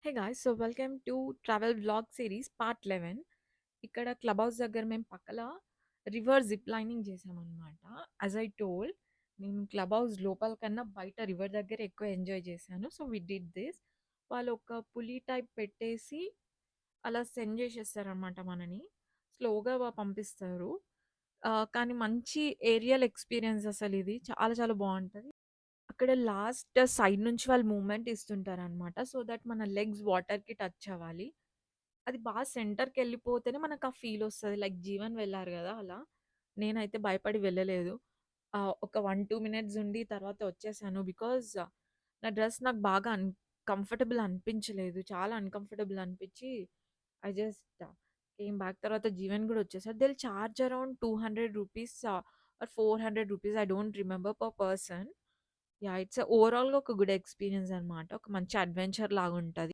Hey guys! So, welcome to travel vlog series part 11. ఇక్కడ club house దగ్గర మేము పక్కల రివర్ జిప్ లైనింగ్ చేశామనమాట. యాస్ ఐ టోల్డ్ నేను క్లబ్ హౌస్ లోపల కన్నా బయట రివర్ దగ్గర ఎక్కువ ఎంజాయ్ చేశాను. So, we did this. వాళ్ళు ఒక పులి టైప్ పెట్టేసి అలా సెండ్ చేసేస్తారనమాట మనని. స్లోగా పంపిస్తారు. కానీ మంచి ఏరియల్ ఎక్స్‌పీరియన్స్ అసలిది. చాలా చాలా బావుంటది. అక్కడ లాస్ట్ సైడ్ నుంచి వాళ్ళు మూవ్‌మెంట్ ఇస్తుంటారనమాట. సో దట్ మన లెగ్స్ వాటర్‌కి టచ్ అవ్వాలి. అది సెంటర్‌కెళ్ళిపోతేనే మనకు ఆ ఫీలొస్తది. లైక్ జీవన్ వెళ్లారు గదా! అలా. నేనైతే భయపడి వెళ్ళలేదు. ఒక 1, 2 మినిట్స్ ఉండి తర్వాత వచ్చేసాను. బికాజ్ నా డ్రెస్ నాకు బాగా కంఫర్టబుల్ అనిపించలేదు. చాలా అన్‌కంఫర్టబుల్ అనిపించి ఐ జస్ట్ కేమ్ బ్యాక్. తర్వాత జీవన్ గూడా వచ్చేసారు. దే విల్ చార్జ్ అరౌండ్ రూ. 200 ఆర్ రూ. 400 I don't remember per person. Yeah! It's ఓవరాల్‌గా ఒక గుడ్ ఎక్స్‌పీరియన్స్ అనమాట. ఒక మంచి అడ్వెంచర్ లాగుంటది.